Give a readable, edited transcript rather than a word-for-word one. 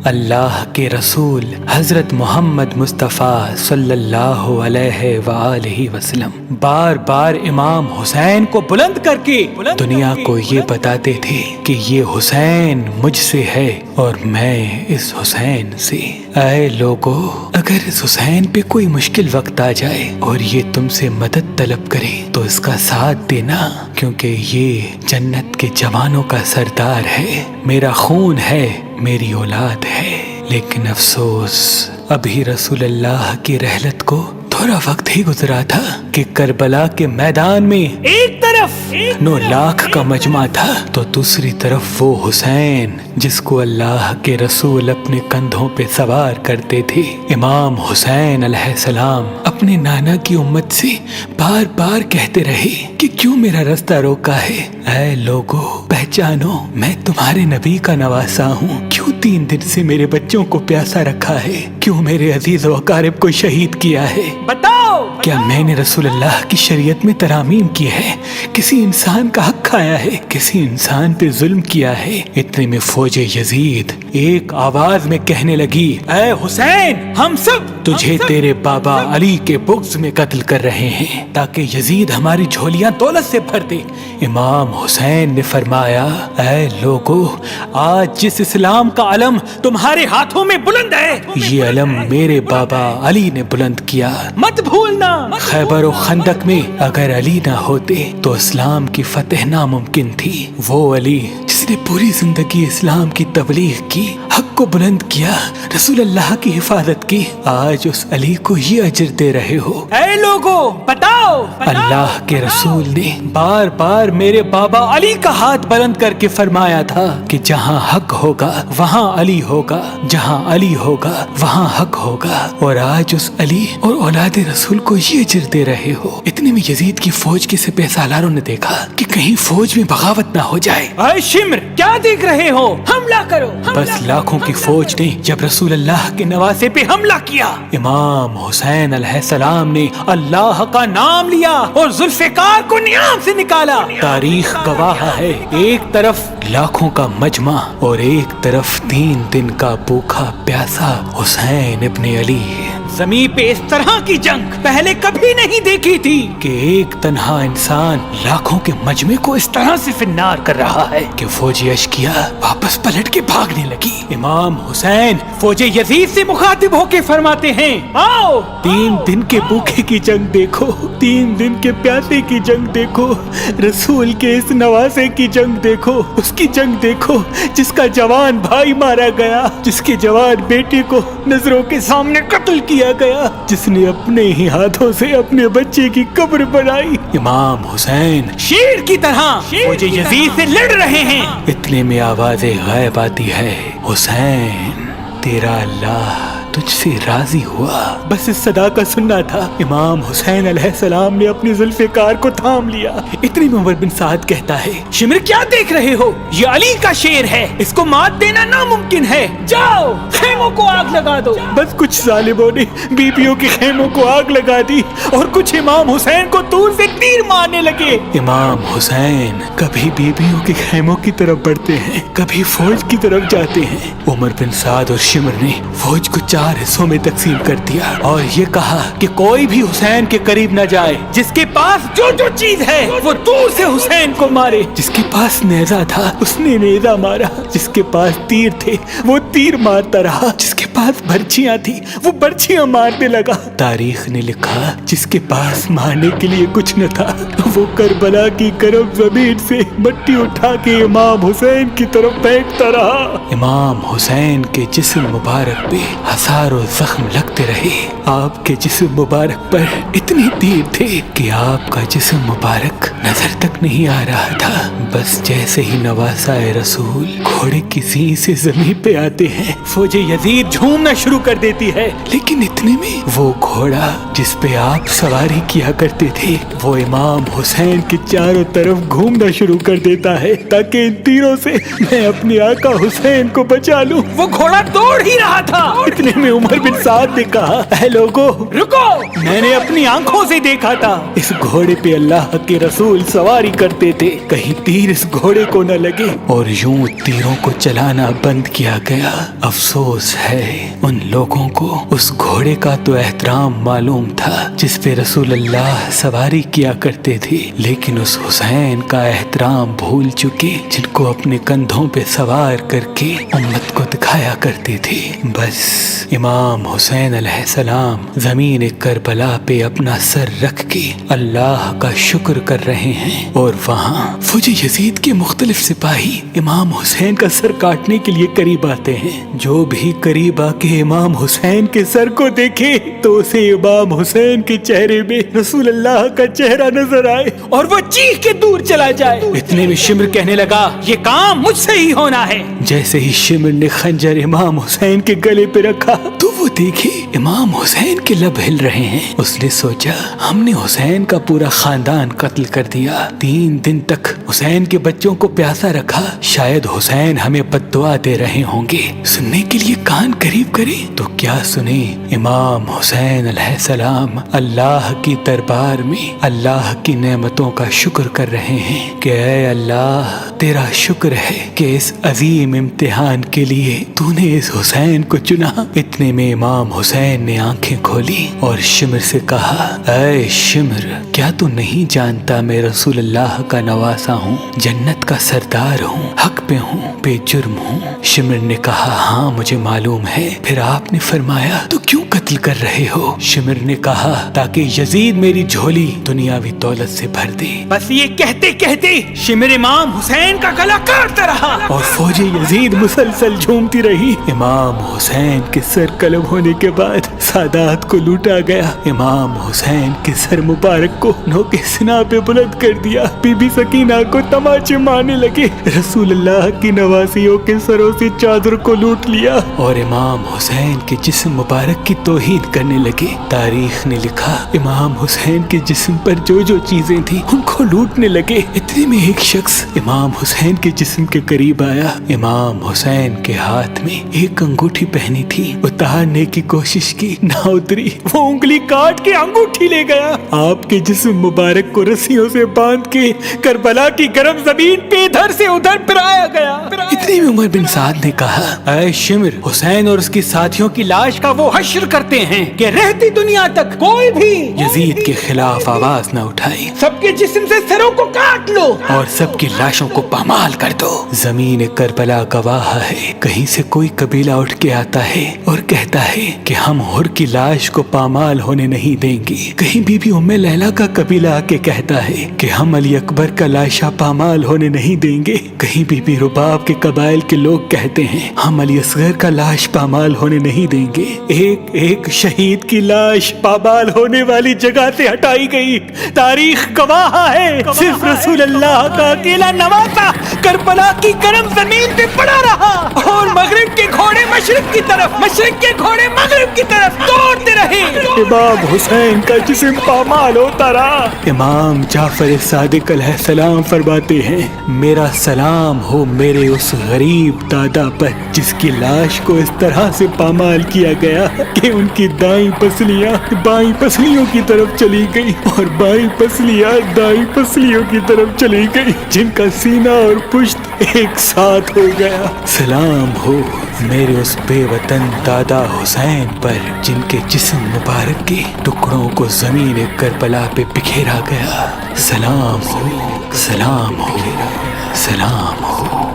اللہ کے رسول حضرت محمد مصطفیٰ صلی اللہ علیہ وآلہ وسلم بار بار امام حسین کو بلند کر کے دنیا کو یہ بتاتے تھے کہ یہ حسین مجھ سے ہے اور میں اس حسین سے۔ اے لوگو، اگر اس حسین پہ کوئی مشکل وقت آ جائے اور یہ تم سے مدد طلب کرے تو اس کا ساتھ دینا، کیونکہ یہ جنت کے جوانوں کا سردار ہے، میرا خون ہے، میری اولاد ہے۔ لیکن افسوس، ابھی رسول اللہ کی رحلت کو تھوڑا وقت ہی گزرا تھا کہ کربلا کے میدان میں ایک طرف 9 لاکھ کا مجمع تھا تو دوسری طرف وہ حسین جس کو اللہ کے رسول اپنے کندھوں پہ سوار کرتے تھے۔ امام حسین علیہ السلام اپنے نانا کی امت سے بار بار کہتے رہے کہ کیوں میرا رستہ روکا ہے؟ اے لوگو، پہچانو، میں تمہارے نبی کا نواسا ہوں۔ کیوں 3 دن سے میرے بچوں کو پیاسا رکھا ہے؟ کیوں میرے عزیز و اقارب کو شہید کیا ہے؟ بتاؤ، کیا میں نے رسول اللہ کی شریعت میں ترامیم کی ہے؟ کسی انسان کا حق کھایا ہے؟ کسی انسان پہ ظلم کیا ہے؟ اتنے میں فوج یزید ایک آواز میں کہنے لگی، اے حسین، ہم سب تجھے تیرے بابا علی کے بغض میں قتل کر رہے ہیں تاکہ یزید ہماری جھولیاں دولت سے بھر دے۔ امام حسین نے فرمایا، اے لوگو، آج جس اسلام کا علم تمہارے ہاتھوں میں بلند ہے، یہ علم میرے بابا علی نے بلند کیا۔ مت بھولنا، خیبر و خندق میں اگر علی نہ ہوتے تو اسلام کی فتح ناممکن تھی۔ وہ علی جس نے پوری زندگی اسلام کی تبلیغ کی، حق کو بلند کیا، رسول اللہ کی حفاظت کی، آج اس علی کو یہ اجر دے رہے ہو۔ اے لوگو، بتاؤ، اللہ کے رسول نے بار بار میرے بابا علی کا ہاتھ بلند کر کے فرمایا تھا کہ جہاں حق ہوگا وہاں علی ہوگا، جہاں علی ہوگا وہاں حق ہوگا، اور آج اس علی اور اولاد رسول کو یہ اجر دے رہے ہو۔ اتنے میں یزید کی فوج کے سپہ سالاروں نے دیکھا کہ کہیں فوج میں بغاوت نہ ہو جائے۔ اے شمر، کیا دیکھ رہے ہو؟ حملہ کرو۔ بس لاکھوں کی فوج نے جب رسول اللہ کے نواسے پہ حملہ کیا، امام حسین علیہ السلام نے اللہ کا نام لیا اور ذوالفقار کو نیام سے نکالا۔ تاریخ گواہ ہے، ایک طرف لاکھوں کا مجمع اور ایک طرف 3 دن کا بھوکا پیاسا حسین ابن علی۔ زمین پہ اس طرح کی جنگ پہلے کبھی نہیں دیکھی تھی کہ ایک تنہا انسان لاکھوں کے مجمع کو اس طرح سے فنار کر رہا ہے کہ فوج اشکیا واپس پلٹ کے بھاگنے لگی۔ امام حسین فوج یزید سے مخاطب ہو کے فرماتے ہیں، آؤ، 3 دن کے بھوکے کی جنگ دیکھو، 3 دن کے پیاسے کی جنگ دیکھو، رسول کے اس نواسے کی جنگ دیکھو، اس کی جنگ دیکھو جس کا جوان بھائی مارا گیا، جس کے جوان بیٹے کو نظروں کے سامنے قتل کیا گیا، جس نے اپنے ہی ہاتھوں سے اپنے بچے کی قبر بنائی۔ امام حسین شیر کی طرح فوج یزید سے لڑ رہے ہیں۔ اتنے میں آواز غائب آتی ہے، حسین، تیرا اللہ تجھ سے راضی ہوا۔ بس اس صدا کا سننا تھا، امام حسین علیہ السلام نے اپنی ذوالفقار کو تھام لیا۔ اتنی میں عمر بن سعد کہتا ہے، شمر، کیا دیکھ رہے ہو؟ یہ علی کا شیر ہے، اس کو مات دینا ناممکن ہے، جاؤ خیموں کو آگ لگا دو۔ بس کچھ ظالموں نے بیبیوں کے خیموں کو آگ لگا دی اور کچھ امام حسین کو دور سے تیر مارنے لگے۔ امام حسین کبھی بیبیوں کے خیموں کی طرف بڑھتے ہیں، کبھی فوج کی طرف جاتے ہیں۔ عمر بن سعد اور شمر نے فوج کو 4 حصوں میں تقسیم کر دیا اور یہ کہا کہ کوئی بھی حسین کے قریب نہ جائے، جس کے پاس جو چیز ہے وہ دور سے حسین کو مارے۔ جس کے پاس نیزہ تھا اس نے نیزہ مارا، جس کے پاس تیر تھے وہ تیر مارتا رہا، جس کے پاس برچیاں تھی وہ برچیاں مارنے لگا۔ تاریخ نے لکھا جس کے پاس مارنے کے لیے کچھ نہ تھا وہ کربلا کی گرم زمین سے مٹی اٹھا کے امام حسین کی طرف پھینکتا رہا۔ امام حسین کے جسم مبارک پہ ہزاروں زخم لگتے رہے، آپ کے جسم مبارک پر اتنے تیر تھے کہ آپ کا جسم مبارک نظر تک نہیں آ رہا تھا۔ بس جیسے ہی نواسا رسول گھوڑے کی زین سے زمین پہ آتے ہیں، فوج یزید झूमना शुरू कर देती है। लेकिन इतने में वो घोड़ा जिस पे आप सवारी किया करते थे वो इमाम हुसैन के चारों तरफ घूमना शुरू कर देता है ताकि इन तीरों से मैं अपने आका हुसैन को बचा लूं। वो घोड़ा दौड़ ही रहा था। इतने में उमर बिन साद ने कहा, ऐ लोगो रुको, मैंने अपनी आंखों से देखा था इस घोड़े पे अल्लाह के रसूल सवारी करते थे, कहीं तीर इस घोड़े को न लगे। और यूं तीरों को चलाना बंद किया गया। अफसोस है उन लोगों को उस घोड़े का तो एहतराम मालूम था जिस पे रसूल अल्लाह सवारी किया करते थे, लेकिन उस हुसैन का एहतराम भूल चुके जिनको अपने कंधों पे सवार करके उम्मत को दिखाया करते थे। बस इमाम हुसैन अलैहिस्सलाम जमीन करबला पे अपना सर रख के अल्लाह का शुक्र कर रहे हैं और वहाँ फौजी यजीद के मुख्तलिफ सिपाही इमाम हुसैन का सर काटने के लिए करीब आते हैं। जो भी करीब आके इमाम हुसैन के सर को देखे तो उसे इमाम हुसैन के चेहरे में रसूल अल्लाह का चेहरा नजर आए और वो चीख के दूर चला जाए। इतने में शिमर कहने लगा, ये काम मुझसे ही होना है। जैसे ही शिमर ने खंजर इमाम हुसैन के गले पे रखा तो वो देखे इमाम हुसैन के लब हिल रहे हैं। उसने सोचा, हमने हुसैन का पूरा खानदान कत्ल कर दिया, 3 दिन तक हुसैन के बच्चों को प्यासा रखा, शायद हुसैन हमें बद्दुआ दे रहे होंगे। सुनने के लिए कान करीब करे तो क्या सुने, इमाम हुसैन अलैहिस्सलाम अल्लाह की दरबार में अल्लाह की नेमतों का शुक्र कर रहे हैं कि ऐ अल्लाह तेरा शुक्र है कि इस अजीम इम्तिहान के लिए तूने इस हुसैन को चुना। इतने में इमाम हुसैन ने आंखें खोली और शिमर से कहा, ऐ शिमर, क्या तू नहीं जानता मैं रसूल अल्लाह का नवासा हूँ, जन्नत का सरदार हूँ, हक पे हूँ, बेजुर्म हूँ। शिमर ने कहा, हाँ मुझे मालूम है। फिर आपने फरमाया, तो क्यों कत्ल कर रहे हो? शिमर ने कहा, ताकि यजीद मेरी झोली दुनियावी दौलत से भर दे। बस ये कहते कहते शिमर इमाम हुसैन का गला काटता रहा और फौजी यजीद मुसलसल झूमती रही। इमाम हुसैन के सर कलम होने के बाद सादात को लूटा गया। इमाम हुसैन के सर मुबारक को नोके सिना पे बुलंद कर दिया। बीबी सकीना को तमाचे मारने लगे। रसूल अल्लाह की नवासियों के सरों से चादर को लूट लिया और इमाम हुसैन के जिस्म मुबारक की तौहीन करने लगे। तारीख ने लिखा, इमाम हुसैन के जिस्म पर जो जो चीजें थी उनको लूटने लगे। इतने में एक शख्स इमाम हुसैन के जिस्म के करीब आया। इमाम हुसैन के हाथ में एक अंगूठी पहनी थी, उतारने की कोशिश की, ना उतरी। वो उंगली काट के अंगूठी ले गया। आपके जिस्म मुबारक को रस्सियों से बांध के करबला की गर्म जमीन पे इधर से उधर फिराया गया। इतने में उमर बिन साद ने कहा, ऐ शिमर, हुसैन और उसके साथियों की लाश का वो हश्र करते हैं कि रहती दुनिया तक कोई भी यजीद के खिलाफ आवाज न उठाए। सबके जिस्म से सरों को काट लो और सबकी लाशों को पामाल कर दो। जमीन करबला गवाह है, कहीं से कोई कबीला उठ के आता है और कहता है कि हम हुर की लाश को पामाल होने नहीं देंगे। कहीं बीबी उम्मे लैला का कबीला आके कहता है कि हम अली अकबर का लाशा पामाल होने नहीं देंगे। कहीं बीबी रुबाब के कबाइल के लोग कहते हैं हम अली असगर का लाश पामाल होने नहीं देंगे। एक एक शहीद की लाश पामाल होने वाली जगह से हटाई गई। तारीख गवाह है, सिर्फ रसूल अल्लाह का अकेला नवासा करबला की गर्म जमीन पे पड़ा रहा और मगरिब के घोड़े मशरिक की तरफ, मशरिक के घोड़े मगरिब की तरफ दौड़ते रहे। इमाम हुसैन का जिस्म पामाल होता रहा। इमाम जाफर सादिक अलैहिस्सलाम फरमाते हैं, मेरा सलाम हो मेरे उस गरीब दादा पर जिसकी लाश को इस तरह से पामाल किया गया कि उनकी दाईं पसलियां बाईं पसलियों की तरफ चली गई और बाईं पसलियां दाईं पसलियों की तरफ चली गई, जिनका सीना और पुश्त एक साथ हो गया। सलाम हो मेरे उस बेवतन दादा हुसैन पर जिनके जिस्म मुबारक के टुकड़ों को जमीन करबला पे बिखेरा गया। सलाम हो, सलाम हो, सलाम हो।